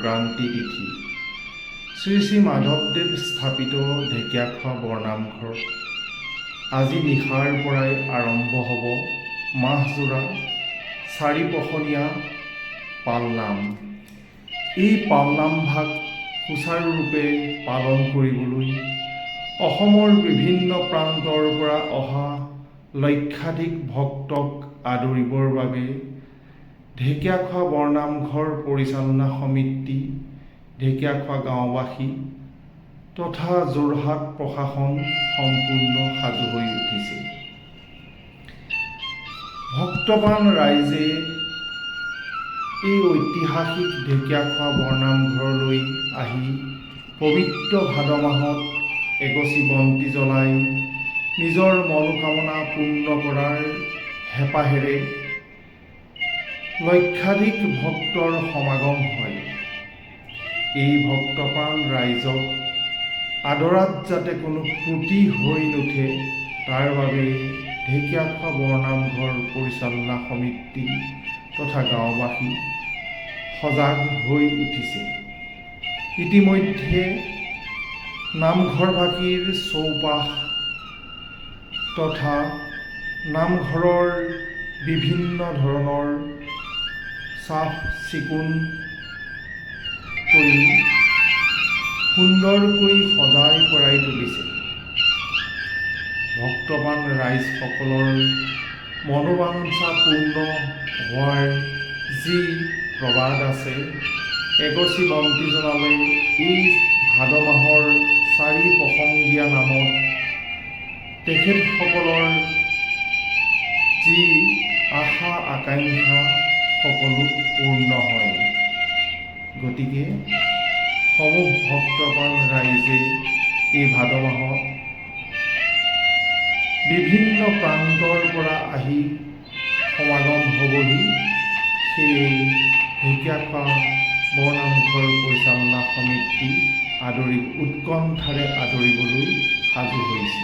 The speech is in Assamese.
সংক্ৰান্তি তিথি শ্ৰী শ্ৰী মাধৱদেৱ স্থাপিত ঢেকীয়াখোৱা বৰনামঘৰ আজি নিশাৰ পৰাই আৰম্ভ হ'ব মাহজোৰা চাৰিপখনীয়া পালনাম। এই পালনাম ভাগ সুচাৰুৰূপে পালন কৰিবলৈ অসমৰ বিভিন্ন প্ৰান্তৰ পৰা অহা লক্ষাধিক ভক্তক আদৰিবৰ বাবে ঢেকীয়াখোৱা বৰনামঘৰ পৰিচালনা সমিতি, ঢেকীয়াখোৱা গাঁওবাসী তথা যোৰহাট প্ৰশাসন সম্পূৰ্ণ সাজু হৈ উঠিছে। ভক্তবান ৰাইজে এই ঐতিহাসিক ঢেকীয়াখোৱা বৰনামঘৰলৈ আহি পবিত্ৰ ভাদ মাহত এগছি বন্তি জ্বলাই নিজৰ মনোকামনা পূৰ্ণ কৰাৰ হেঁপাহেৰে লক্ষাধিক ভক্তৰ সমাগম হয়। এই ভক্তপ্ৰাণ ৰাইজক আদৰাত যাতে কোনো ত্ৰুটি হৈ নুঠে তাৰ বাবে ঢেকীয়াখোৱা বৰনামঘৰ পৰিচালনা সমিতি তথা গাঁওবাসী সজাগ হৈ উঠিছে। ইতিমধ্যে নামঘৰভাগিৰ চৌপাশ তথা নামঘৰৰ বিভিন্ন ধৰণৰ চাফ চিকুণ কৰি সুন্দৰকৈ সজাই পৰাই তুলিছে। ভক্তবান ৰাইজসকলৰ মনোবাঞ্ছা পূৰ্ণ হোৱাৰ যি প্ৰবাদ আছে, এগছি বন্তি জ্বলালে এই ভাদ মাহৰ চাৰিপখঙ্গীয়া নামত তেখেতসকলৰ যি আশা আকাংক্ষা সকলো পূৰ্ণ হয়। গতিকে সমূহ ভক্তবান ৰাইজে এই ভাদ মাহত বিভিন্ন প্ৰান্তৰ পৰা আহি সমাগম হ'বহি সেই ঢেকীয়াখোৱা বৰনামঘৰ পৰিচালনা সমিতি উৎকণ্ঠাৰে আদৰিবলৈ সাজু হৈছে।